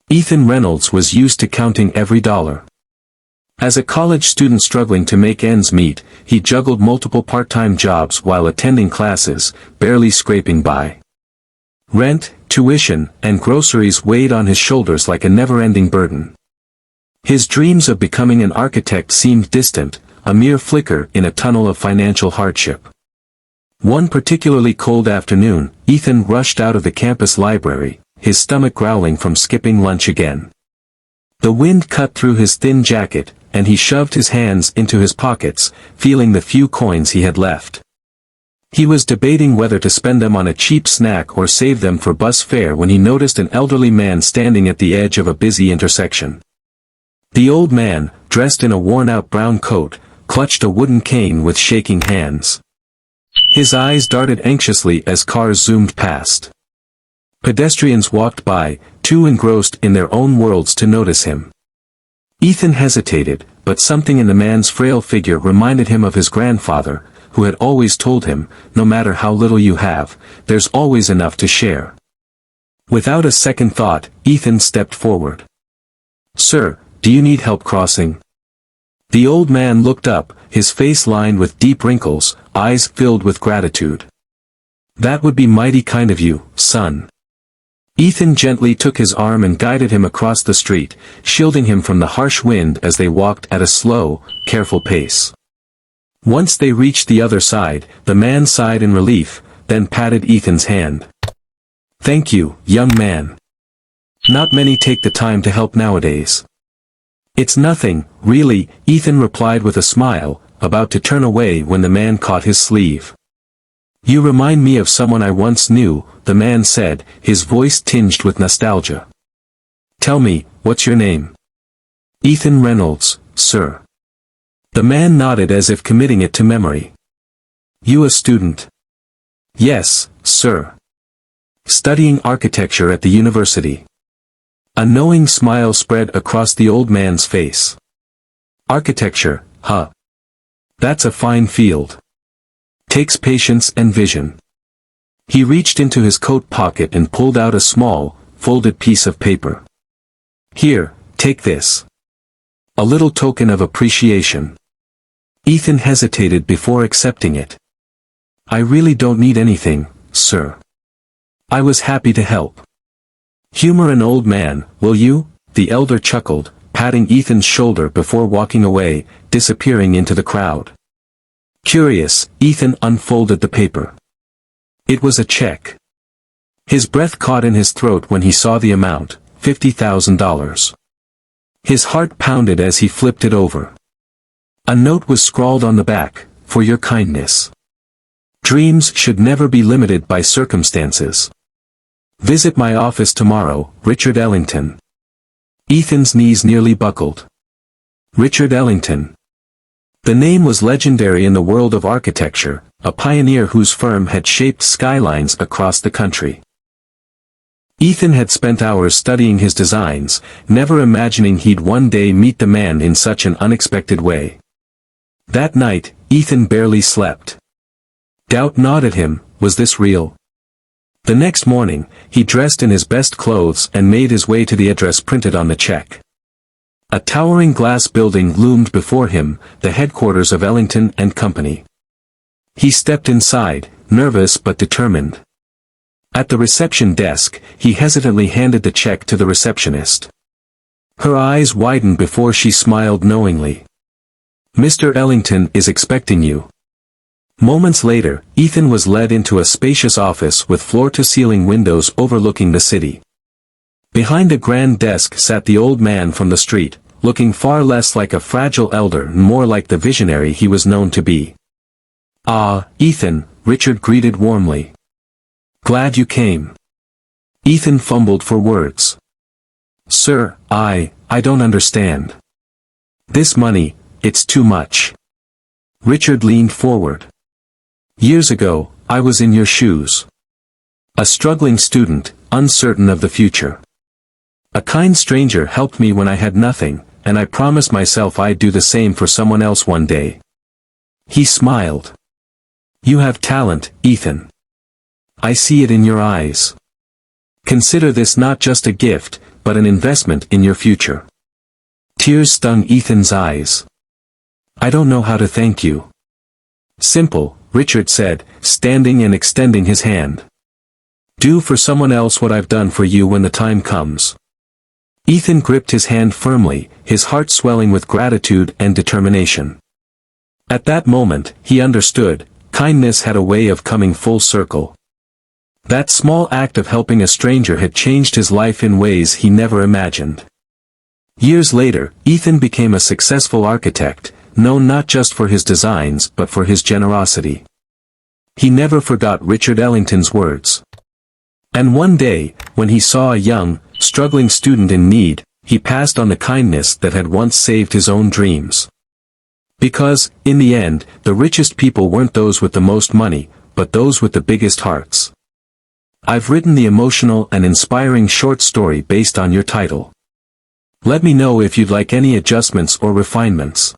Ethan Reynolds was used to counting every dollar. As a college student struggling to make ends meet, he juggled multiple part-time jobs while attending classes, barely scraping by. Rent, tuition, and groceries weighed on his shoulders like a never-ending burden. His dreams of becoming an architect seemed distant, a mere flicker in a tunnel of financial hardship. One particularly cold afternoon, Ethan rushed out of the campus library, his stomach growling from skipping lunch again. The wind cut through his thin jacket, and he shoved his hands into his pockets, feeling the few coins he had left. He was debating whether to spend them on a cheap snack or save them for bus fare when he noticed an elderly man standing at the edge of a busy intersection. The old man, dressed in a worn-out brown coat, clutched a wooden cane with shaking hands. His eyes darted anxiously as cars zoomed past. Pedestrians walked by, too engrossed in their own worlds to notice him. Ethan hesitated, but something in the man's frail figure reminded him of his grandfather, who had always told him, no matter how little you have, there's always enough to share. Without a second thought, Ethan stepped forward. "Sir, do you need help crossing?" The old man looked up, his face lined with deep wrinkles, eyes filled with gratitude. "That would be mighty kind of you, son." Ethan gently took his arm and guided him across the street, shielding him from the harsh wind as they walked at a slow, careful pace. Once they reached the other side, the man sighed in relief, then patted Ethan's hand. "Thank you, young man. Not many take the time to help nowadays." "It's nothing, really," Ethan replied with a smile, about to turn away when the man caught his sleeve. "You remind me of someone I once knew," the man said, his voice tinged with nostalgia. "Tell me, what's your name?" "Ethan Reynolds, sir." The man nodded as if committing it to memory. "You a student?" "Yes, sir. Studying architecture at the university." A knowing smile spread across the old man's face. "Architecture, huh? That's a fine field. Takes patience and vision." He reached into his coat pocket and pulled out a small, folded piece of paper. "Here, take this. A little token of appreciation." Ethan hesitated before accepting it. "I really don't need anything, sir. I was happy to help." "Humor an old man, will you?" the elder chuckled, patting Ethan's shoulder before walking away, disappearing into the crowd. Curious, Ethan unfolded the paper. It was a check. His breath caught in his throat when he saw the amount, $50,000. His heart pounded as he flipped it over. A note was scrawled on the back, "For your kindness. Dreams should never be limited by circumstances. Visit my office tomorrow, Richard Ellington." Ethan's knees nearly buckled. Richard Ellington. The name was legendary in the world of architecture, a pioneer whose firm had shaped skylines across the country. Ethan had spent hours studying his designs, never imagining he'd one day meet the man in such an unexpected way. That night, Ethan barely slept. Doubt gnawed at him, was this real? The next morning, he dressed in his best clothes and made his way to the address printed on the check. A towering glass building loomed before him, the headquarters of Ellington and Company. He stepped inside, nervous but determined. At the reception desk, he hesitantly handed the check to the receptionist. Her eyes widened before she smiled knowingly. "Mr. Ellington is expecting you." Moments later, Ethan was led into a spacious office with floor-to-ceiling windows overlooking the city. Behind a grand desk sat the old man from the street, looking far less like a fragile elder and more like the visionary he was known to be. "Ah, Ethan," Richard greeted warmly. "Glad you came." Ethan fumbled for words. "Sir, I don't understand. This money, it's too much." Richard leaned forward. "Years ago, I was in your shoes. A struggling student, uncertain of the future. A kind stranger helped me when I had nothing, and I promised myself I'd do the same for someone else one day." He smiled. "You have talent, Ethan. I see it in your eyes. Consider this not just a gift, but an investment in your future. Tears stung Ethan's eyes. I don't know how to thank you. Simple, Richard said, standing and extending his hand. Do for someone else what I've done for you when the time comes. Ethan gripped his hand firmly, his heart swelling with gratitude and determination. At that moment, he understood, kindness had a way of coming full circle. That small act of helping a stranger had changed his life in ways he never imagined. Years later, Ethan became a successful architect, known not just for his designs but for his generosity. He never forgot Richard Ellington's words. And one day, when he saw a young, struggling student in need, he passed on the kindness that had once saved his own dreams. Because, in the end, the richest people weren't those with the most money, but those with the biggest hearts. I've written the emotional and inspiring short story based on your title. Let me know if you'd like any adjustments or refinements.